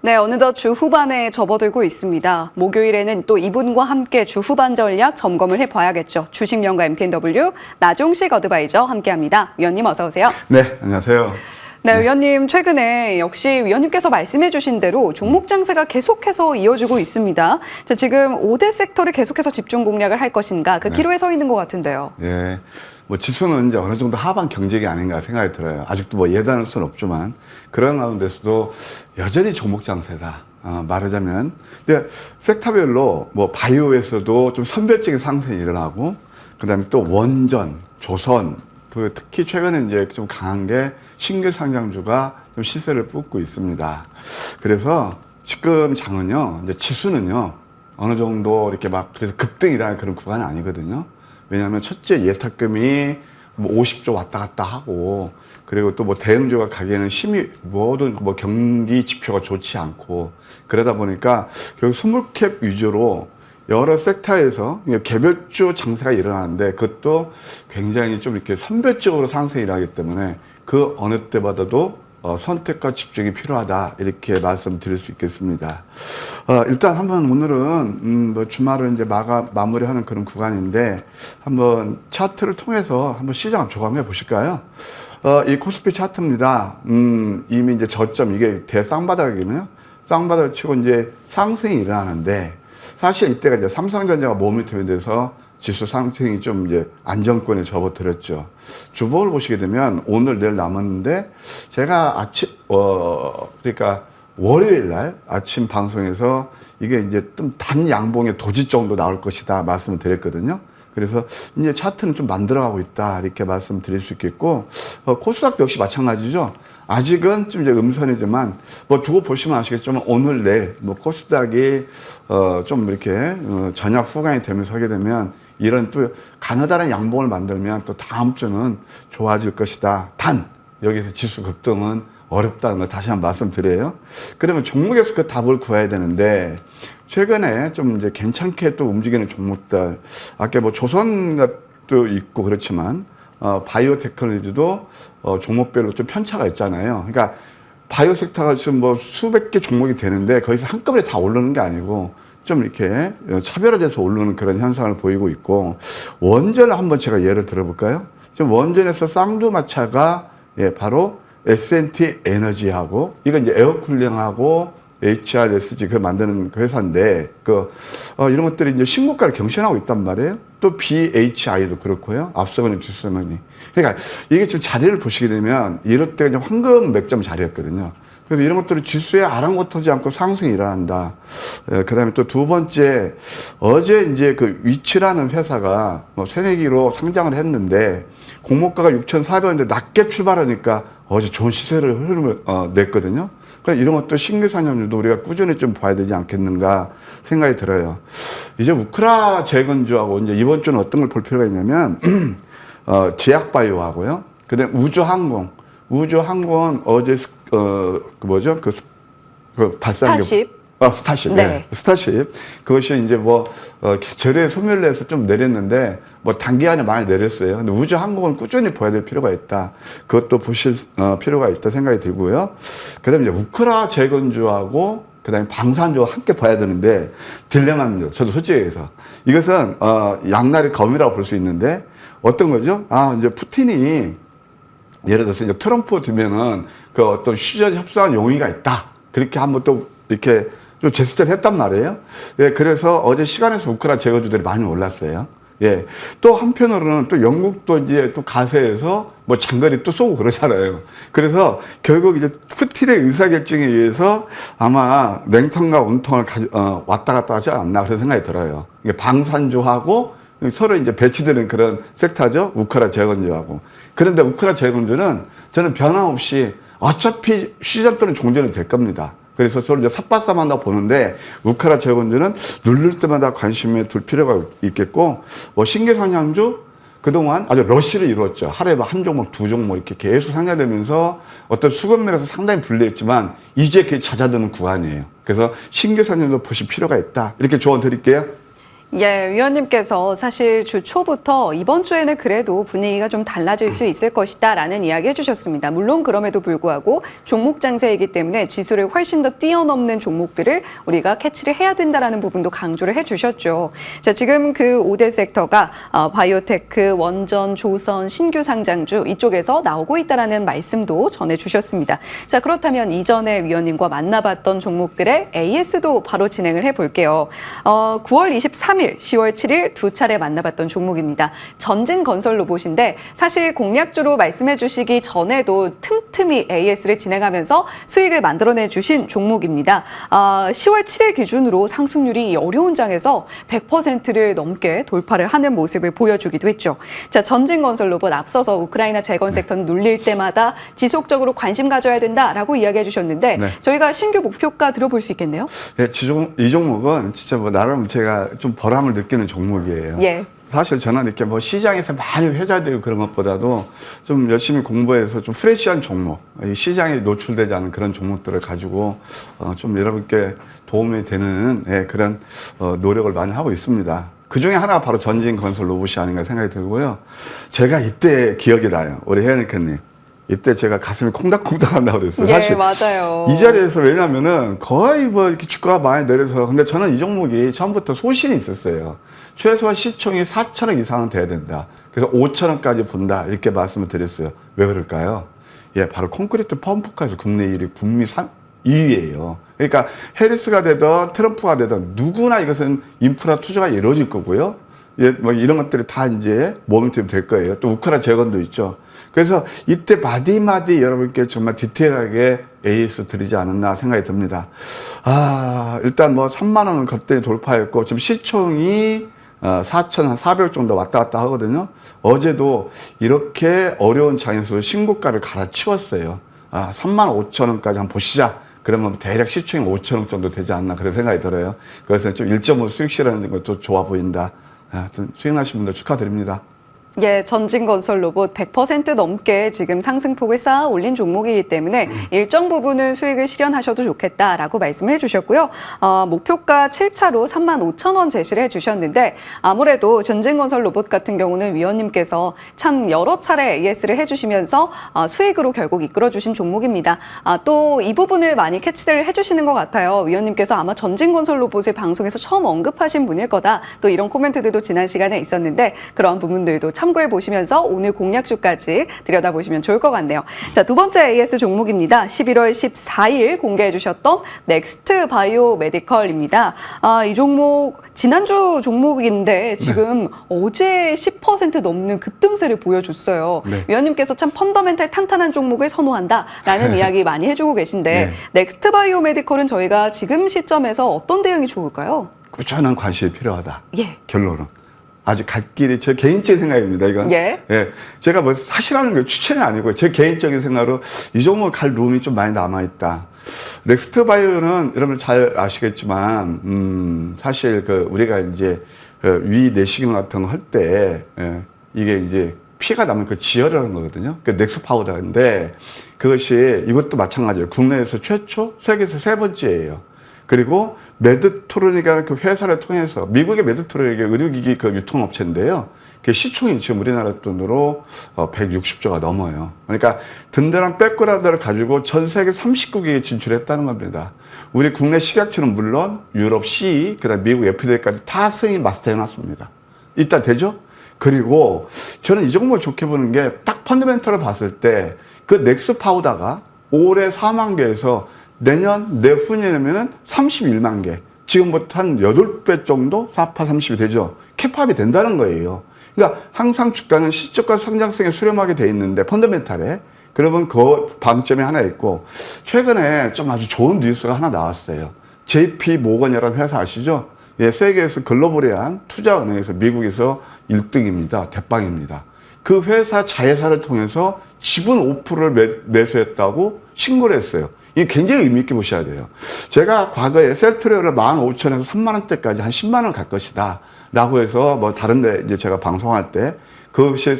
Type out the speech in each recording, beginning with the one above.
네, 어느덧 주 후반에 접어들고 있습니다. 목요일에는 또 이분과 함께 주 후반 전략 점검을 해봐야겠죠. 주식명가 MTNW 나종식 어드바이저 함께합니다. 위원님 어서 오세요. 네, 안녕하세요. 네, 위원님 최근에 역시 위원님께서 말씀해 주신 대로 종목 장세가 계속해서 이어지고 있습니다. 자, 지금 5대 섹터를 계속해서 집중 공략을 할 것인가 그 기로에 서 있는 것 같은데요. 예, 뭐 지수는 이제 어느 정도 하반 경직이 아닌가 생각이 들어요. 아직도 뭐 예단할 수는 없지만 그런 가운데서도 여전히 종목 장세다. 말하자면 근데 섹터별로 뭐 바이오에서도 좀 선별적인 상승이 일어나고 그다음에 또 원전, 조선 특히 최근에 이제 좀 강한 게 신규 상장주가 좀 시세를 뿜고 있습니다. 그래서 지금 장은요, 이제 지수는요, 어느 정도 이렇게 막 그래서 급등이라는 그런 구간이 아니거든요. 왜냐하면 첫째 예탁금이 뭐 50조 왔다 갔다 하고 그리고 또 뭐 대응주가 가기에는 모든 뭐 경기 지표가 좋지 않고 그러다 보니까 결국 스몰캡 위주로 여러 섹터에서 개별주 장세가 일어나는데 그것도 굉장히 좀 이렇게 선별적으로 상승이 일어나기 때문에 그 어느 때보다도 선택과 집중이 필요하다 이렇게 말씀드릴 수 있겠습니다. 일단 한번 오늘은 뭐 주말을 이제 마무리하는 그런 구간인데 한번 차트를 통해서 한번 시장을 조감해 보실까요? 이 코스피 차트입니다. 이미 이제 저점 이게 대쌍바닥이거든요. 쌍바닥을 치고 이제 상승이 일어나는데 사실 이때가 이제 삼성전자가 모멘텀이 돼서 지수 상승이 좀 이제 안정권에 접어들었죠. 주봉을 보시게 되면 오늘 내일 남았는데 제가 그러니까 월요일 날 아침 방송에서 이게 이제 좀 단 양봉의 도지 정도 나올 것이다 말씀을 드렸거든요. 그래서 이제 차트는 좀 만들어가고 있다 이렇게 말씀드릴 수 있겠고 코스닥도 역시 마찬가지죠. 아직은 좀 이제 음선이지만 뭐 두고 보시면 아시겠지만 오늘 내일 뭐 코스닥이 좀 이렇게 저녁 후반이 되면서 하게 되면 이런 또 가느다란 양봉을 만들면 또 다음 주는 좋아질 것이다. 단 여기서 지수 급등은 어렵다는 걸 다시 한번 말씀드려요. 그러면 종목에서 그 답을 구해야 되는데 최근에 좀 이제 괜찮게 또 움직이는 종목들 아까 뭐 조선도 있고 그렇지만 바이오 테크놀로지도 종목별로 좀 편차가 있잖아요. 그러니까 바이오 섹터가 지금 뭐 수백 개 종목이 되는데 거기서 한꺼번에 다 오르는 게 아니고 좀 이렇게 차별화돼서 오르는 그런 현상을 보이고 있고 원전을 한번 제가 예를 들어볼까요? 지금 원전에서 쌍두마차가 바로 S&T 에너지하고 이건 이제 에어쿨링하고 HRSG 그 만드는 회사인데 이런 것들이 이제 신고가를 경신하고 있단 말이에요. 또 BHI도 그렇고요. 앞서가는 주수선언이. 그러니까 이게 지금 자리를 보시게 되면 이럴 때가 이제 황금 맥점 자리였거든요. 그래서 이런 것들은 지수에 아랑곳하지 않고 상승이 일어난다. 그다음에 또 두 번째 어제 이제 그 위치라는 회사가 뭐 새내기로 상장을 했는데 공모가가 6,400원인데 낮게 출발하니까 어제 좋은 시세를 흐름을 냈거든요. 그러니까 이런 것도 신규 상장주도 우리가 꾸준히 좀 봐야 되지 않겠는가 생각이 들어요. 이제 우크라 재건주하고 이제 이번 주는 어떤 걸 볼 필요가 있냐면 제약바이오하고요. 그다음에 우주항공은 어제 발사한 스타쉽. 스타쉽. 네. 네. 스타쉽. 그것이 이제 뭐, 절에 소멸을 해서 좀 내렸는데, 뭐 단기간에 많이 내렸어요. 근데 우주항공은 꾸준히 봐야 될 필요가 있다. 그것도 보실, 필요가 있다 생각이 들고요. 그 다음에 이제 우크라 재건주하고, 그 다음에 방산주와 함께 봐야 되는데, 딜레마입니다. 저도 솔직히 얘기해서. 이것은, 양날의 검이라고 볼 수 있는데, 어떤 거죠? 이제 푸틴이, 예를 들어서 이제 트럼프 두면은 그 어떤 휴전 협상 용의가 있다. 그렇게 한번 또 이렇게 좀 제스처를 했단 말이에요. 예, 그래서 어제 시간에서 우크라 재건주들이 많이 올랐어요. 예. 또 한편으로는 또 영국도 이제 또 가세해서 뭐 장거리 또 쏘고 그러잖아요. 그래서 결국 이제 푸틴의 의사결정에 의해서 아마 냉통과 온통을 왔다 갔다 하지 않나 그런 생각이 들어요. 이게 방산주하고 서로 이제 배치되는 그런 섹터죠. 우크라 재건주하고. 그런데 우크라 재건주는 저는 변함없이 어차피 시전 또는 종전은 될 겁니다. 그래서 서로 이제 삽바싸만다 보는데 우크라 재건주는 누를 때마다 관심에 둘 필요가 있겠고 뭐 신규 상장주 그동안 아주 러시를 이루었죠. 하루에 한 종목, 두 종목 이렇게 계속 상장되면서 어떤 수급면에서 상당히 불리했지만 이제 그게 잦아드는 구간이에요. 그래서 신규 상장도 보실 필요가 있다. 이렇게 조언 드릴게요. 예, 위원님께서 사실 주 초부터 이번 주에는 그래도 분위기가 좀 달라질 수 있을 것이다라는 이야기 해주셨습니다. 물론 그럼에도 불구하고 종목 장세이기 때문에 지수를 훨씬 더 뛰어넘는 종목들을 우리가 캐치를 해야 된다라는 부분도 강조를 해주셨죠. 자, 지금 그 5대 섹터가 바이오테크, 원전, 조선, 신규 상장주 이쪽에서 나오고 있다라는 말씀도 전해주셨습니다. 자, 그렇다면 이전에 위원님과 만나봤던 종목들의 AS도 바로 진행을 해볼게요. 9월 23일, 10월 7일 두 차례 만나봤던 종목입니다. 전진건설 로봇인데 사실 공략주로 말씀해 주시기 전에도 틈틈이 AS를 진행하면서 수익을 만들어내 주신 종목입니다. 10월 7일 기준으로 상승률이 어려운 장에서 100%를 넘게 돌파를 하는 모습을 보여주기도 했죠. 자, 전진건설 로봇 앞서서 우크라이나 재건 섹터는 눌릴 때마다 지속적으로 관심 가져야 된다라고 이야기해 주셨는데 네. 저희가 신규 목표가 들어볼 수 있겠네요. 네, 이 종목은 진짜 뭐 나름 제가 좀 보람을 느끼는 종목이에요. 예. 사실 저는 이렇게 뭐 시장에서 많이 회자되고 그런 것보다도 좀 열심히 공부해서 좀 프레시한 종목, 이 시장에 노출되지 않은 그런 종목들을 가지고 좀 여러분께 도움이 되는 그런 노력을 많이 하고 있습니다. 그 중에 하나가 바로 전진건설 로봇이 아닌가 생각이 들고요. 제가 이때 기억이 나요. 우리 혜연이님. 이때 제가 가슴이 콩닥콩닥 한다고 그랬어요. 예, 사실 맞아요. 이 자리에서 왜냐면은 거의 뭐 이렇게 주가가 많이 내려서 근데 저는 이 종목이 처음부터 소신이 있었어요. 최소한 시총이 4천억 이상은 돼야 된다. 그래서 5천억까지 본다. 이렇게 말씀을 드렸어요. 왜 그럴까요? 예, 바로 콘크리트 펌프까지 국내 1위, 북미 2위예요. 그러니까 해리스가 되든 트럼프가 되든 누구나 이것은 인프라 투자가 이루어질 거고요. 예, 뭐 이런 것들이 다 이제 모멘텀이 될 거예요. 또 우크라이나 재건도 있죠. 그래서 이때 마디마디 여러분께 정말 디테일하게 AS 드리지 않았나 생각이 듭니다. 일단 뭐 3만 원을 거뜬히 돌파했고 지금 시총이 4,400 정도 왔다 갔다 하거든요. 어제도 이렇게 어려운 장에서 신고가를 갈아치웠어요. 3만 5천 원까지 한번 보시자. 그러면 대략 시총이 5천억 정도 되지 않나 그런 생각이 들어요. 그래서 좀 1.5 수익 실현하는 것도 좋아 보인다. 하여튼 수익 나신 분들 축하드립니다. 예, 전진건설 로봇 100% 넘게 지금 상승폭을 쌓아 올린 종목이기 때문에 일정 부분은 수익을 실현하셔도 좋겠다라고 말씀을 해주셨고요. 목표가 7차로 35,000원 제시를 해주셨는데 아무래도 전진건설 로봇 같은 경우는 위원님께서 참 여러 차례 AS를 해주시면서 수익으로 결국 이끌어주신 종목입니다. 또 이 부분을 많이 캐치를 해주시는 것 같아요. 위원님께서 아마 전진건설 로봇을 방송에서 처음 언급하신 분일 거다. 또 이런 코멘트들도 지난 시간에 있었는데 그런 부분들도 참고해 보시면서 오늘 공략주까지 들여다보시면 좋을 것 같네요. 자, 두 번째 AS 종목입니다. 11월 14일 공개해 주셨던 넥스트 바이오 메디컬입니다. 이 종목 지난주 종목인데 지금 어제 10% 넘는 급등세를 보여줬어요. 네. 위원님께서 참 펀더멘탈 탄탄한 종목을 선호한다라는 이야기 많이 해주고 계신데 네. 넥스트 바이오 메디컬은 저희가 지금 시점에서 어떤 대응이 좋을까요? 꾸준한 관심이 필요하다. 예. 결론은. 아주 갈 길이 제 개인적인 생각입니다. 이건. 예. 제가 뭐 사실하는 거 추천이 아니고 제 개인적인 생각으로 이 종목 갈 룸이 좀 많이 남아 있다. 넥스트 바이오는 여러분 잘 아시겠지만 사실 그 우리가 이제 위 내시경 같은 거 할 때 이게 이제 피가 나면 그 지혈이라는 거거든요. 그 넥스 파우더인데 그것이 이것도 마찬가지예요. 국내에서 최초, 세계에서 세 번째예요. 그리고 메드트로닉이라는 그 회사를 통해서 미국의 메드트로닉이 의료기기 그 유통업체인데요. 그 시총이 지금 우리나라 돈으로 160조가 넘어요. 그러니까 든든한 백그라운드를 가지고 전 세계 39개에 진출했다는 겁니다. 우리 국내 식약처는 물론 유럽 CE, 그다음 미국 FDA까지 다 승인 마스터 해놨습니다. 이따 되죠? 그리고 저는 이 종목을 좋게 보는 게 딱 펀더멘털을 봤을 때 그 넥스 파우더가 올해 4만 개에서 내년 내후년이면은 31만 개. 지금부터 한 8배 정도 4파 30이 되죠. 캐팝이 된다는 거예요. 그러니까 항상 주가는 시적과 성장성에 수렴하게 돼 있는데 펀더멘탈에 그러면 그 방점이 하나 있고 최근에 좀 아주 좋은 뉴스가 하나 나왔어요. JP 모건이라는 회사 아시죠? 예, 세계에서 글로벌한 투자은행에서 미국에서 1등입니다. 대빵입니다. 그 회사 자회사를 통해서 지분 5%를 매수했다고 신고를 했어요. 이게 굉장히 의미 있게 보셔야 돼요. 제가 과거에 셀트리오를 15,000에서 3만 원대까지 한 10만 원 갈 것이다. 라고 해서 뭐 다른데 이제 제가 방송할 때 그것이 한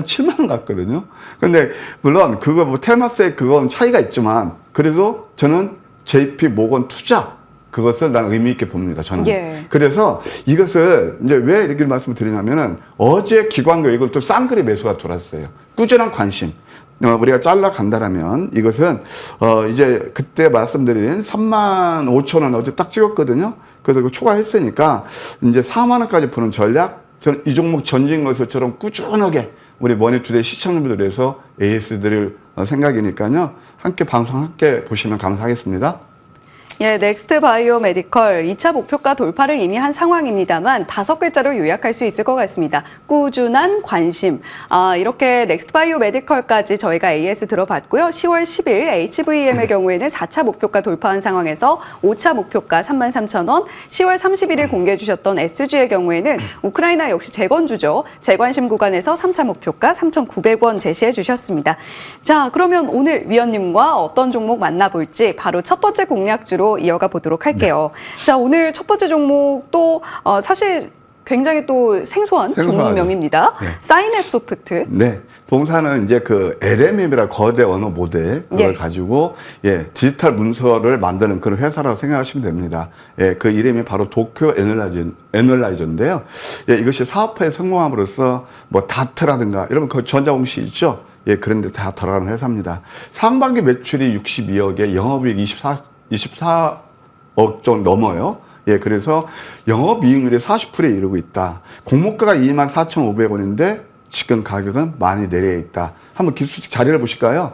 7만 원 갔거든요. 근데 물론 그거 뭐 테마세 그건 차이가 있지만 그래도 저는 JP 모건 투자 그것을 난 의미 있게 봅니다. 저는. 예. 그래서 이것을 이제 왜 이렇게 말씀드리냐면은 어제 기관교육은 또 쌍끌이 매수가 들어왔어요. 꾸준한 관심. 우리가 잘라 간다라면 이것은 이제 그때 말씀드린 35,000원 어제 딱 찍었거든요. 그래서 그 초과했으니까 이제 4만 원까지 푸는 전략. 저는 이 종목 전진 것처럼 꾸준하게 우리 머니투데이 시청자분들 위해서 AS들을 생각이니까요. 함께 방송 함께 보시면 감사하겠습니다. 예, 넥스트 바이오 메디컬 2차 목표가 돌파를 이미 한 상황입니다만 5글자로 요약할 수 있을 것 같습니다. 꾸준한 관심. 이렇게 넥스트 바이오 메디컬까지 저희가 AS 들어봤고요. 10월 10일 HVM의 경우에는 4차 목표가 돌파한 상황에서 5차 목표가 33,000원, 10월 31일 공개해 주셨던 SG의 경우에는 우크라이나 역시 재건주죠. 재관심 구간에서 3차 목표가 3,900원 제시해 주셨습니다. 자, 그러면 오늘 위원님과 어떤 종목 만나볼지 바로 첫 번째 공략주로 이어가 보도록 할게요. 네. 자, 오늘 첫 번째 종목도 사실 굉장히 또 생소한 종목명입니다. 네. 사인앱소프트. 네. 동사는 이제 그 LMM이라 거대 언어 모델 그걸 예. 가지고 디지털 문서를 만드는 그런 회사라고 생각하시면 됩니다. 그 이름이 바로 도쿄 애널라이저인데요. 이것이 사업화에 성공함으로써 뭐 다트라든가 이런 그 전자공시 있죠. 그런 데 다 들어가는 회사입니다. 상반기 매출이 62억에 영업이익 24억 정도 넘어요. 그래서 영업이익률이 40%에 이르고 있다. 공모가가 24,500원인데 지금 가격은 많이 내려 있다. 한번 기술적 자료를 보실까요?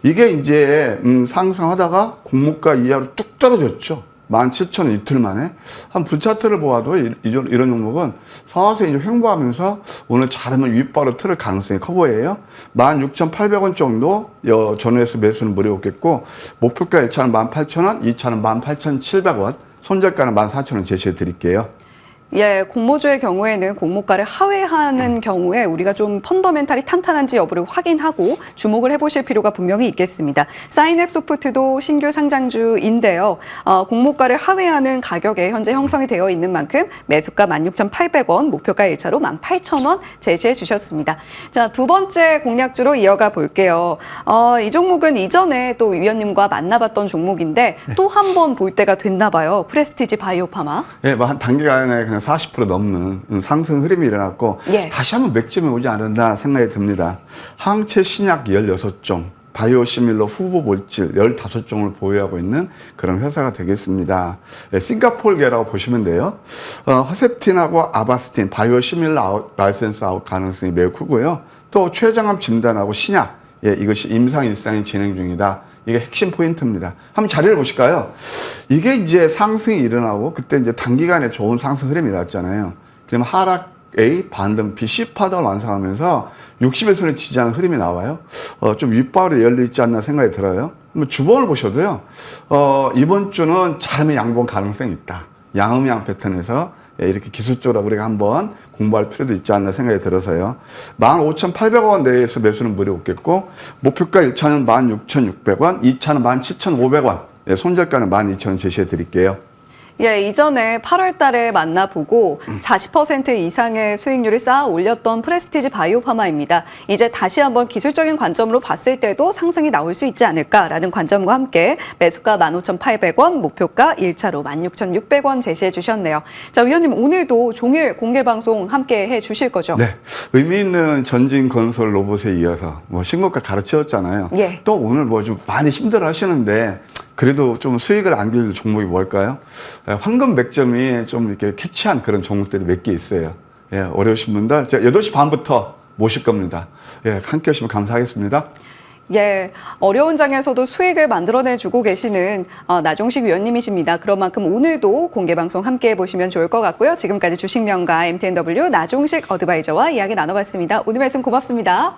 이게 이제 상승하다가 공모가 이하로 뚝 떨어졌죠. 17,000원 이틀 만에. 한 분차트를 보아도 이런 종목은 서서히 이제 횡보하면서 오늘 잘하면 윗바로 틀을 가능성이 커 보여요. 16,800원 정도 전후에서 매수는 무료였겠고, 목표가 1차는 18,000원, 2차는 18,700원, 손절가는 14,000원 제시해 드릴게요. 예, 공모주의 경우에는 공모가를 하회하는 경우에 우리가 좀 펀더멘탈이 탄탄한지 여부를 확인하고 주목을 해보실 필요가 분명히 있겠습니다. 사인앱소프트도 신규 상장주인데요. 공모가를 하회하는 가격에 현재 형성이 되어 있는 만큼 매수가 16,800원, 목표가 1차로 18,000원 제시해 주셨습니다. 자, 두 번째 공략주로 이어가 볼게요. 이 종목은 이전에 또 위원님과 만나봤던 종목인데 또 한 번 볼 때가 됐나 봐요. 프레스티지 바이오파마. 예, 뭐 한 단기간에 그냥 40% 넘는 상승 흐름이 일어났고 다시 한번 맥점에 오지 않는다 생각이 듭니다. 항체 신약 16종, 바이오시밀러 후보 물질 15종을 보유하고 있는 그런 회사가 되겠습니다. 싱가포르계라고 보시면 돼요. 허셉틴하고 아바스틴, 바이오시밀러 라이센스 아웃 가능성이 매우 크고요. 또 췌장암 진단하고 신약, 이것이 임상 일상이 진행 중이다. 이게 핵심 포인트입니다. 한번 자료를 보실까요? 이게 이제 상승이 일어나고 그때 이제 단기간에 좋은 상승 흐름이 일어났잖아요. 그러면 하락 A, 반등 B, C 파동을 완성하면서 60일선을 지지하는 흐름이 나와요. 좀 윗바로 열려있지 않나 생각이 들어요. 주봉을 보셔도요. 이번 주는 잘하면 양봉 가능성이 있다. 양음양 패턴에서 이렇게 기술적으로 우리가 한번 공부할 필요도 있지 않나 생각이 들어서요. 15,800원 내에서 매수는 무료겠고, 목표가 1차는 16,600원, 2차는 17,500원, 손절가는 12,000원 제시해 드릴게요. 예, 이전에 8월 달에 만나보고 40% 이상의 수익률을 쌓아 올렸던 프레스티지 바이오파마입니다. 이제 다시 한번 기술적인 관점으로 봤을 때도 상승이 나올 수 있지 않을까라는 관점과 함께 매수가 15,800원, 목표가 1차로 16,600원 제시해 주셨네요. 자, 위원님 오늘도 종일 공개 방송 함께 해 주실 거죠? 네. 의미 있는 전진 건설 로봇에 이어서 뭐 신고가 가르치셨잖아요. 예. 또 오늘 뭐 좀 많이 힘들어 하시는데 그래도 좀 수익을 안길 종목이 뭘까요? 황금 맥점이 좀 이렇게 캐치한 그런 종목들이 몇 개 있어요. 어려우신 분들, 제가 8시 반부터 모실 겁니다. 함께 하시면 감사하겠습니다. 예, 어려운 장에서도 수익을 만들어내주고 계시는 나종식 위원님이십니다. 그런 만큼 오늘도 공개방송 함께 해보시면 좋을 것 같고요. 지금까지 주식명가 MTNW 나종식 어드바이저와 이야기 나눠봤습니다. 오늘 말씀 고맙습니다.